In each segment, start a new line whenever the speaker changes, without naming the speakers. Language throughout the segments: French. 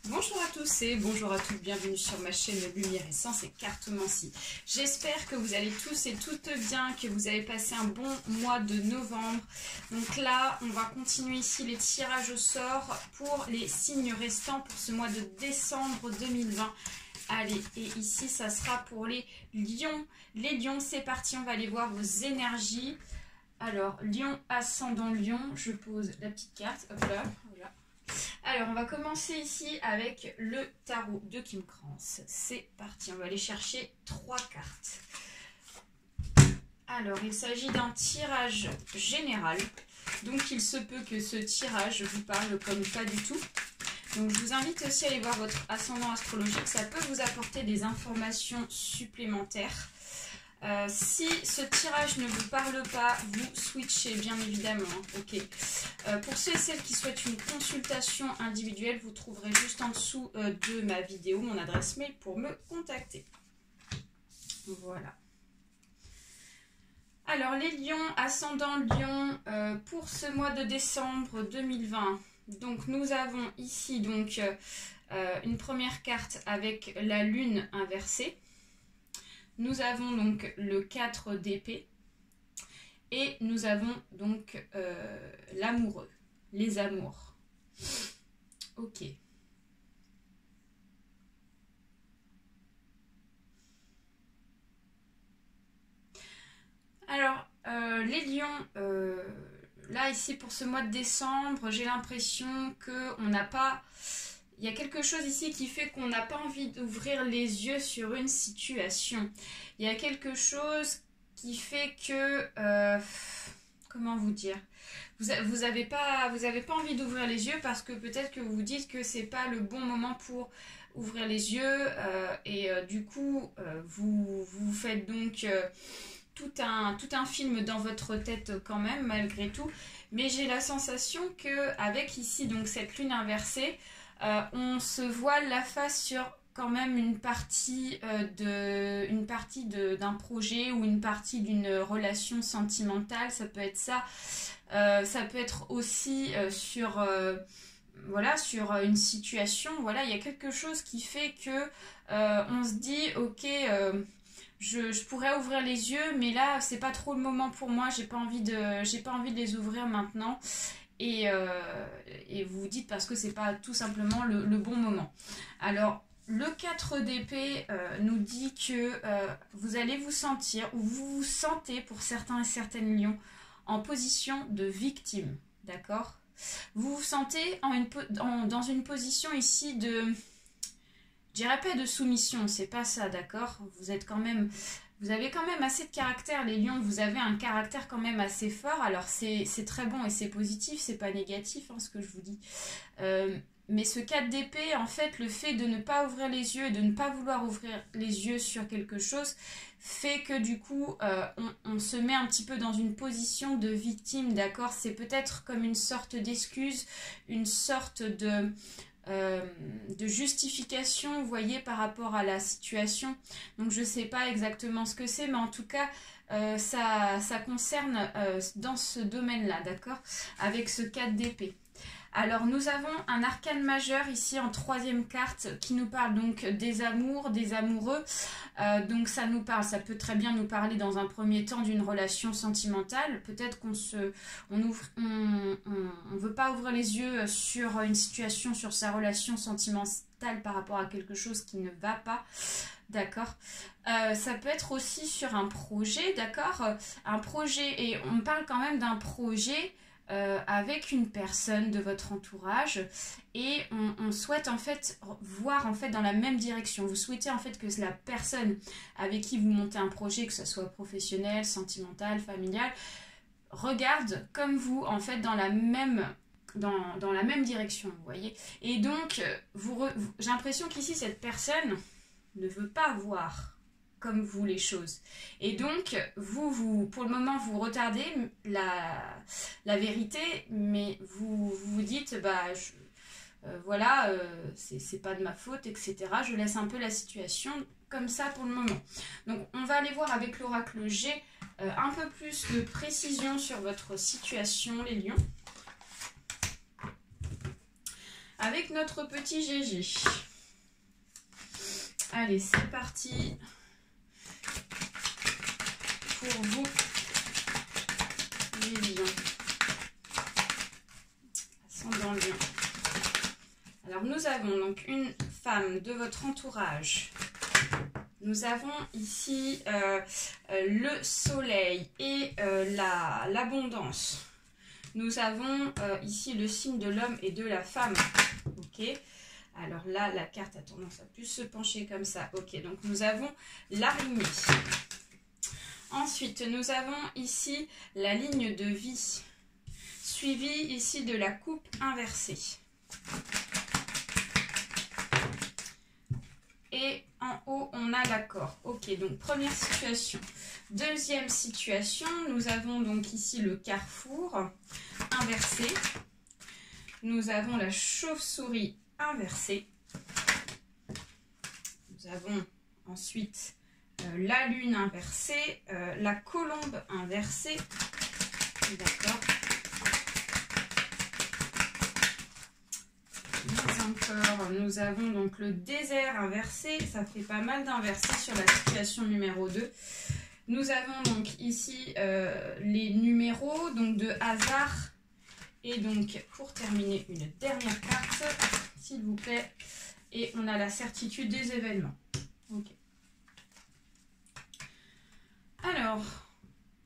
Bonjour à tous et bonjour à toutes, bienvenue sur ma chaîne Lumière et Sens et Cartomancie. J'espère que vous allez tous et toutes bien, que vous avez passé un bon mois de novembre. Donc là, on va continuer ici les tirages au sort pour les signes restants pour ce mois de décembre 2020. Allez, et ici, ça sera pour les lions. Les lions, c'est parti, on va aller voir vos énergies. Alors, lion, ascendant lion, je pose la petite carte, hop là, voilà. Alors, on va commencer ici avec le tarot de Kim Krans. C'est parti, on va aller chercher 3 cartes. Alors, il s'agit d'un tirage général. Donc, il se peut que ce tirage vous parle comme pas du tout. Donc, je vous invite aussi à aller voir votre ascendant astrologique. Ça peut vous apporter des informations supplémentaires. Si ce tirage ne vous parle pas, vous switchez bien évidemment. Hein, ok. Pour ceux et celles qui souhaitent une consultation individuelle, vous trouverez juste en dessous de ma vidéo mon adresse mail pour me contacter. Voilà. Alors les lions, ascendant lion, pour ce mois de décembre 2020. Donc nous avons ici donc une première carte avec la lune inversée. Nous avons donc le 4 d'épée et nous avons donc l'amoureux, les amours. Ok. Alors, les lions, là ici pour ce mois de décembre, j'ai l'impression qu'on n'a pas... Il y a quelque chose ici qui fait qu'on n'a pas envie d'ouvrir les yeux sur une situation. Il y a quelque chose qui fait que... comment vous dire? Vous n'avez pas envie d'ouvrir les yeux parce que peut-être que vous vous dites que c'est pas le bon moment pour ouvrir les yeux. Du coup, vous faites donc... tout un film dans votre tête quand même, malgré tout. Mais j'ai la sensation qu'avec ici, donc cette lune inversée, on se voile la face sur quand même une partie d'un projet ou une partie d'une relation sentimentale. Ça peut être ça. Ça peut être aussi sur une situation. Voilà, il y a quelque chose qui fait que on se dit, ok... Je pourrais ouvrir les yeux, mais là, c'est pas trop le moment pour moi. J'ai pas envie de les ouvrir maintenant. Et vous vous dites parce que c'est pas tout simplement le bon moment. Alors, le 4 d'épée nous dit que vous allez vous sentir, ou vous vous sentez pour certains et certaines lions, en position de victime. D'accord? Vous vous sentez dans une position ici de... Je dirais pas de soumission, c'est pas ça, d'accord? Vous avez quand même assez de caractère, les lions, vous avez un caractère quand même assez fort, alors c'est très bon et c'est positif, c'est pas négatif hein, ce que je vous dis. Mais ce 4 d'épée, en fait, le fait de ne pas ouvrir les yeux et de ne pas vouloir ouvrir les yeux sur quelque chose fait que du coup, on se met un petit peu dans une position de victime, d'accord? C'est peut-être comme une sorte d'excuse, une sorte de justification, vous voyez, par rapport à la situation. Donc je sais pas exactement ce que c'est, mais en tout cas ça concerne dans ce domaine-là, d'accord? Avec ce 4 d'épée. Alors nous avons un arcane majeur ici en 3e carte qui nous parle donc des amours, des amoureux. Donc ça peut très bien nous parler dans un premier temps d'une relation sentimentale. Peut-être qu'on veut pas ouvrir les yeux sur une situation, sur sa relation sentimentale par rapport à quelque chose qui ne va pas. D'accord. Ça peut être aussi sur un projet, d'accord. Un projet, et on parle quand même d'un projet avec une personne de votre entourage et on souhaite en fait voir en fait dans la même direction. Vous souhaitez en fait que la personne avec qui vous montez un projet, que ce soit professionnel, sentimental, familial, regarde comme vous en fait dans la même direction, vous voyez. Et donc j'ai l'impression qu'ici cette personne ne veut pas voir comme vous les choses. Et donc, vous pour le moment, vous retardez la vérité, mais vous dites, c'est pas de ma faute, etc. Je laisse un peu la situation comme ça pour le moment. Donc, on va aller voir avec l'oracle G un peu plus de précision sur votre situation, les lions. avec notre petit GG. Allez, c'est parti pour vous, les lions. Ascendant lion. Alors, nous avons donc une femme de votre entourage. Nous avons ici le soleil et l'abondance. Nous avons ici le signe de l'homme et de la femme. Ok. Alors là, la carte a tendance à plus se pencher comme ça. Ok, donc nous avons l'araignée. Ensuite, nous avons ici la ligne de vie, suivie ici de la coupe inversée. Et en haut, on a l'accord. Ok, donc première situation. Deuxième situation, nous avons donc ici le carrefour inversé. Nous avons la chauve-souris inversée. Nous avons ensuite la lune inversée, la colombe inversée. D'accord. Encore, nous avons donc le désert inversé, ça fait pas mal d'inversés sur la situation numéro 2. Nous avons donc ici les numéros donc de hasard et donc pour terminer une dernière carte s'il vous plaît et on a la certitude des événements. Ok. Alors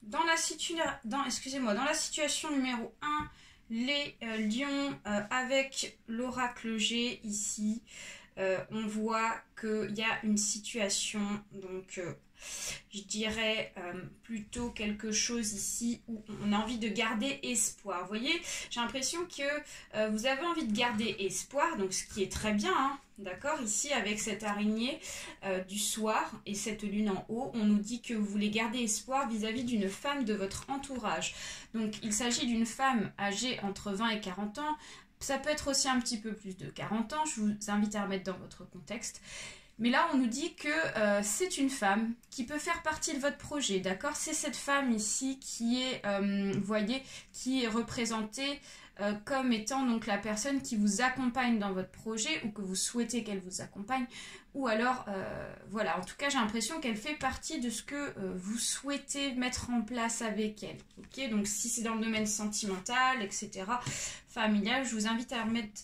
dans la situation numéro 1, les lions avec l'oracle G ici, on voit qu'il y a une situation, donc je dirais plutôt quelque chose ici où on a envie de garder espoir. Vous voyez, j'ai l'impression que vous avez envie de garder espoir, donc ce qui est très bien, hein, d'accord. Ici avec cette araignée du soir et cette lune en haut, on nous dit que vous voulez garder espoir vis-à-vis d'une femme de votre entourage. Donc il s'agit d'une femme âgée entre 20 et 40 ans, ça peut être aussi un petit peu plus de 40 ans, je vous invite à remettre dans votre contexte. Mais là, on nous dit que c'est une femme qui peut faire partie de votre projet, d'accord? C'est cette femme ici qui est, vous voyez, qui est représentée comme étant donc la personne qui vous accompagne dans votre projet ou que vous souhaitez qu'elle vous accompagne. Ou alors, voilà, en tout cas, j'ai l'impression qu'elle fait partie de ce que vous souhaitez mettre en place avec elle. Ok, donc si c'est dans le domaine sentimental, etc., familial, je vous invite à remettre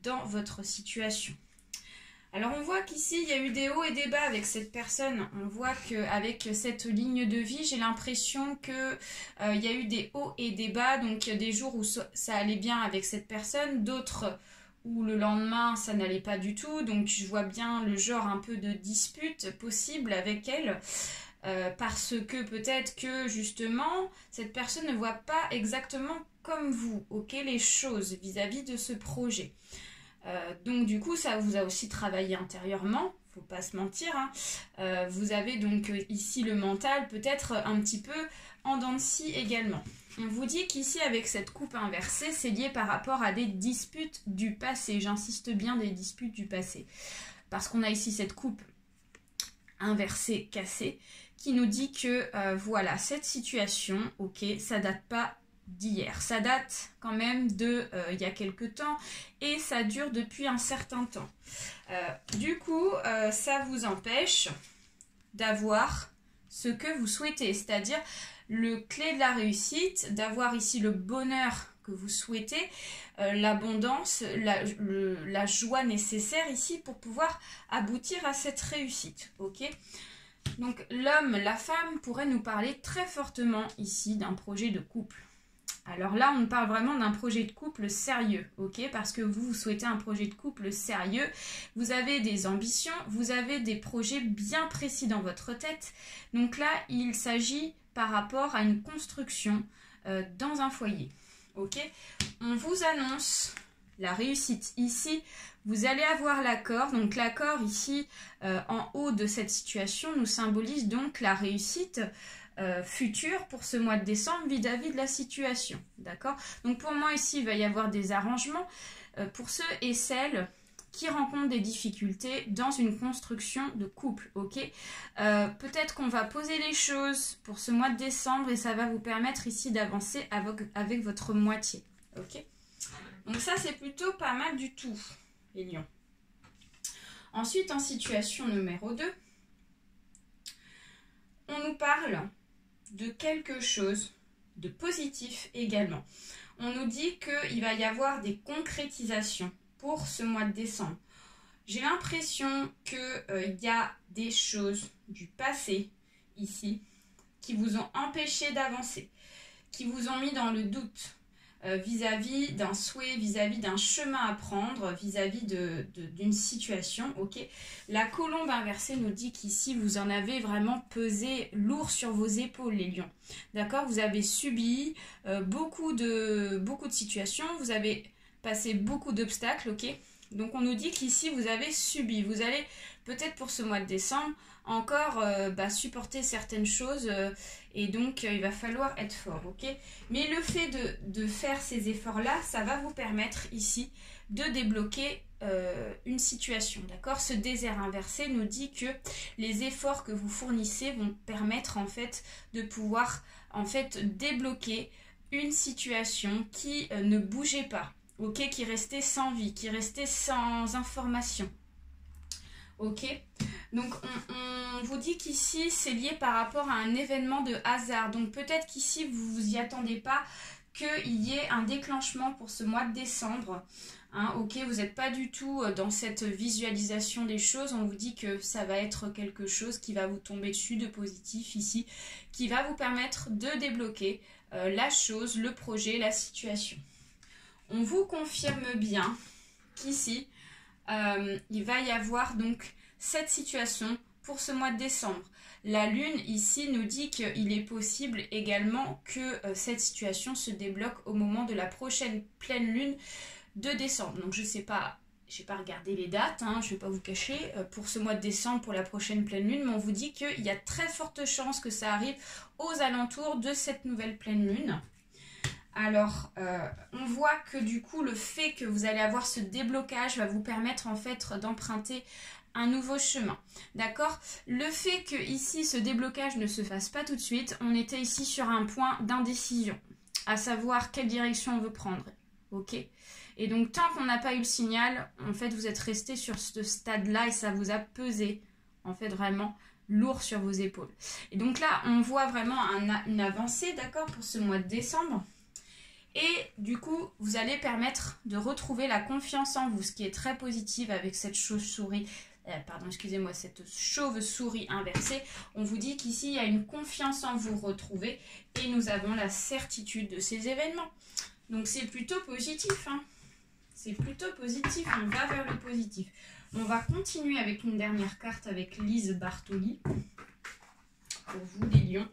dans votre situation. Alors on voit qu'ici il y a eu des hauts et des bas avec cette personne. On voit qu'avec cette ligne de vie, j'ai l'impression qu'il y a eu des hauts et des bas. Donc des jours où ça allait bien avec cette personne, d'autres où le lendemain ça n'allait pas du tout. Donc je vois bien le genre un peu de dispute possible avec elle. Parce que peut-être que justement cette personne ne voit pas exactement comme vous, ok, les choses vis-à-vis de ce projet. Donc du coup ça vous a aussi travaillé intérieurement, faut pas se mentir, hein. Vous avez donc ici le mental peut-être un petit peu en dents de scie également. On vous dit qu'ici avec cette coupe inversée c'est lié par rapport à des disputes du passé, j'insiste bien des disputes du passé, parce qu'on a ici cette coupe inversée cassée qui nous dit que voilà cette situation, ok, ça date pas d'hier, ça date quand même de il y a quelques temps et ça dure depuis un certain temps. Du coup, ça vous empêche d'avoir ce que vous souhaitez, c'est-à-dire le clé de la réussite, d'avoir ici le bonheur que vous souhaitez, l'abondance, la joie nécessaire ici pour pouvoir aboutir à cette réussite, ok? Donc l'homme, la femme pourrait nous parler très fortement ici d'un projet de couple. Alors là, on parle vraiment d'un projet de couple sérieux, ok? Parce que vous souhaitez un projet de couple sérieux, vous avez des ambitions, vous avez des projets bien précis dans votre tête. Donc là, il s'agit par rapport à une construction dans un foyer, ok? On vous annonce la réussite ici. Vous allez avoir l'accord. Donc l'accord ici, en haut de cette situation, nous symbolise donc la réussite futur pour ce mois de décembre vis-à-vis de la situation, d'accord? Donc pour moi ici il va y avoir des arrangements pour ceux et celles qui rencontrent des difficultés dans une construction de couple, ok? Peut-être qu'on va poser les choses pour ce mois de décembre et ça va vous permettre ici d'avancer avec votre moitié, ok? Donc ça, c'est plutôt pas mal du tout, les lions. Ensuite, en situation numéro 2, on nous parle de quelque chose de positif également. On nous dit qu'il va y avoir des concrétisations pour ce mois de décembre. J'ai l'impression qu'il y a des choses du passé ici qui vous ont empêché d'avancer, qui vous ont mis dans le doute vis-à-vis d'un souhait, vis-à-vis d'un chemin à prendre, vis-à-vis d'une situation. Ok. La colombe inversée nous dit qu'ici, vous en avez vraiment pesé lourd sur vos épaules, les lions. D'accord? Vous avez subi beaucoup de situations, vous avez passé beaucoup d'obstacles, ok? Donc on nous dit qu'ici, vous avez subi. Vous allez peut-être pour ce mois de décembre encore supporter certaines choses et donc il va falloir être fort, ok? Mais le fait de faire ces efforts-là, ça va vous permettre ici de débloquer une situation, d'accord? Ce désert inversé nous dit que les efforts que vous fournissez vont permettre en fait de pouvoir en fait débloquer une situation qui ne bougeait pas, ok? Qui restait sans vie, qui restait sans information. Ok, donc on vous dit qu'ici c'est lié par rapport à un événement de hasard. Donc peut-être qu'ici vous vous y attendez pas qu'il y ait un déclenchement pour ce mois de décembre. Hein, ok, vous n'êtes pas du tout dans cette visualisation des choses. On vous dit que ça va être quelque chose qui va vous tomber dessus de positif ici, qui va vous permettre de débloquer la chose, le projet, la situation. On vous confirme bien qu'ici il va y avoir donc cette situation pour ce mois de décembre. La lune ici nous dit qu'il est possible également que cette situation se débloque au moment de la prochaine pleine lune de décembre. Donc je sais pas, j'ai pas regardé les dates, hein, je vais pas vous cacher pour ce mois de décembre, pour la prochaine pleine lune, mais on vous dit qu'il y a très forte chance que ça arrive aux alentours de cette nouvelle pleine lune. Alors, on voit que du coup, le fait que vous allez avoir ce déblocage va vous permettre en fait d'emprunter un nouveau chemin. D'accord? Le fait que ici, ce déblocage ne se fasse pas tout de suite, on était ici sur un point d'indécision, à savoir quelle direction on veut prendre. Ok? Et donc, tant qu'on n'a pas eu le signal, en fait, vous êtes resté sur ce stade-là et ça vous a pesé, en fait, vraiment lourd sur vos épaules. Et donc là, on voit vraiment une avancée, d'accord, pour ce mois de décembre. Et du coup, vous allez permettre de retrouver la confiance en vous, ce qui est très positif avec cette chauve-souris, cette chauve-souris inversée. On vous dit qu'ici, il y a une confiance en vous retrouvée et nous avons la certitude de ces événements. Donc c'est plutôt positif, hein. C'est plutôt positif, on va vers le positif. On va continuer avec une dernière carte avec Lise Bartoli. Pour vous, les lions.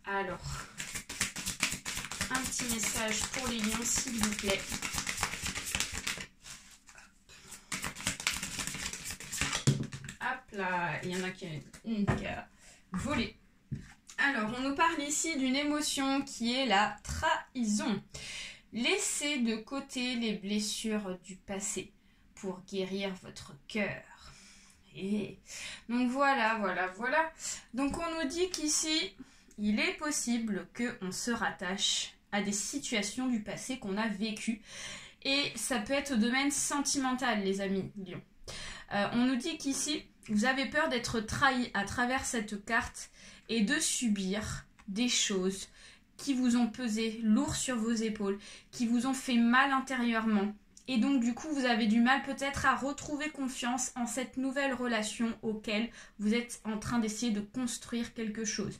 Alors, un petit message pour les lions, s'il vous plaît. Hop là, il y en a qui a volé. Alors, on nous parle ici d'une émotion qui est la trahison. Laissez de côté les blessures du passé pour guérir votre cœur. Et donc voilà. Donc on nous dit qu'ici, il est possible qu'on se rattache à des situations du passé qu'on a vécues. Et ça peut être au domaine sentimental, les amis lions. On nous dit qu'ici, vous avez peur d'être trahi à travers cette carte et de subir des choses qui vous ont pesé lourd sur vos épaules, qui vous ont fait mal intérieurement. Et donc du coup, vous avez du mal peut-être à retrouver confiance en cette nouvelle relation auquel vous êtes en train d'essayer de construire quelque chose.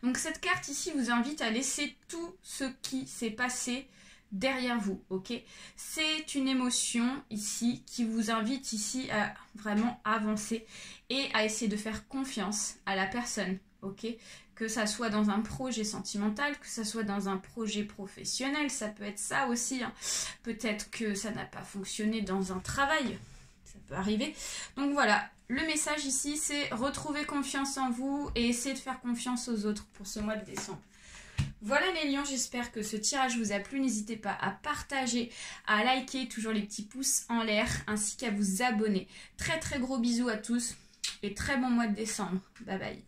Donc cette carte ici vous invite à laisser tout ce qui s'est passé derrière vous, ok? C'est une émotion ici qui vous invite ici à vraiment avancer et à essayer de faire confiance à la personne, ok? Que ça soit dans un projet sentimental, que ça soit dans un projet professionnel, ça peut être ça aussi, hein. Peut-être que ça n'a pas fonctionné dans un travail, ça peut arriver. Donc voilà, le message ici c'est retrouver confiance en vous et essayer de faire confiance aux autres pour ce mois de décembre. Voilà les lions, j'espère que ce tirage vous a plu. N'hésitez pas à partager, à liker, toujours les petits pouces en l'air, ainsi qu'à vous abonner. Très très gros bisous à tous et très bon mois de décembre. Bye bye.